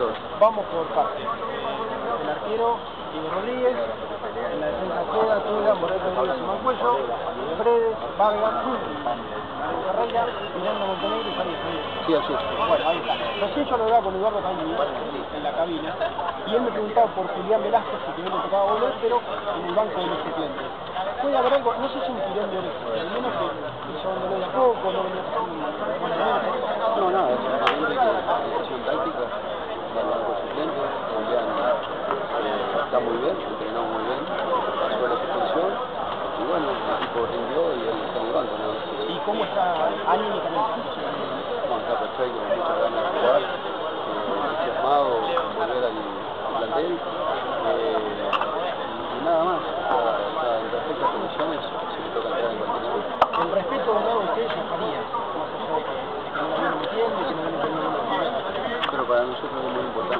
todos. Vamos por partes. El arquero, Diego Rodríguez. En la defensa queda Tuda, Morel Rodríguez y Mancuello. Fredes, Vargas, Ferreira, Miranda Montenegro y Farías. Sí, así es. Bueno, ahí está. Recién yo lo hablaba con Eduardo Cañí en la cabina. Y él me preguntaba por Julián Velázquez, si que no le tocaba volver, pero en el banco de los suplentes. Puede haber algo, no sé si un tirón de oreja, al menos que llevándolo de a poco, no venía No, nada, es simplemente que la decisión táctica del banco suplente. Julián está muy bien, entrenó muy bien, pasó la suspensión y bueno, el equipo rindió y él está en el banco, ¿no? ¿Y cómo está anímicamente? No, está perfecto, con muchas ganas de jugar, entusiasmado con volver al plantel y nada más, está en perfectas condiciones, si le toca entrar en cualquier momento. El respeto dado a ustedes a Farías, más allá de que no lo entiende, que no lo entiende. Pero para nosotros es muy importante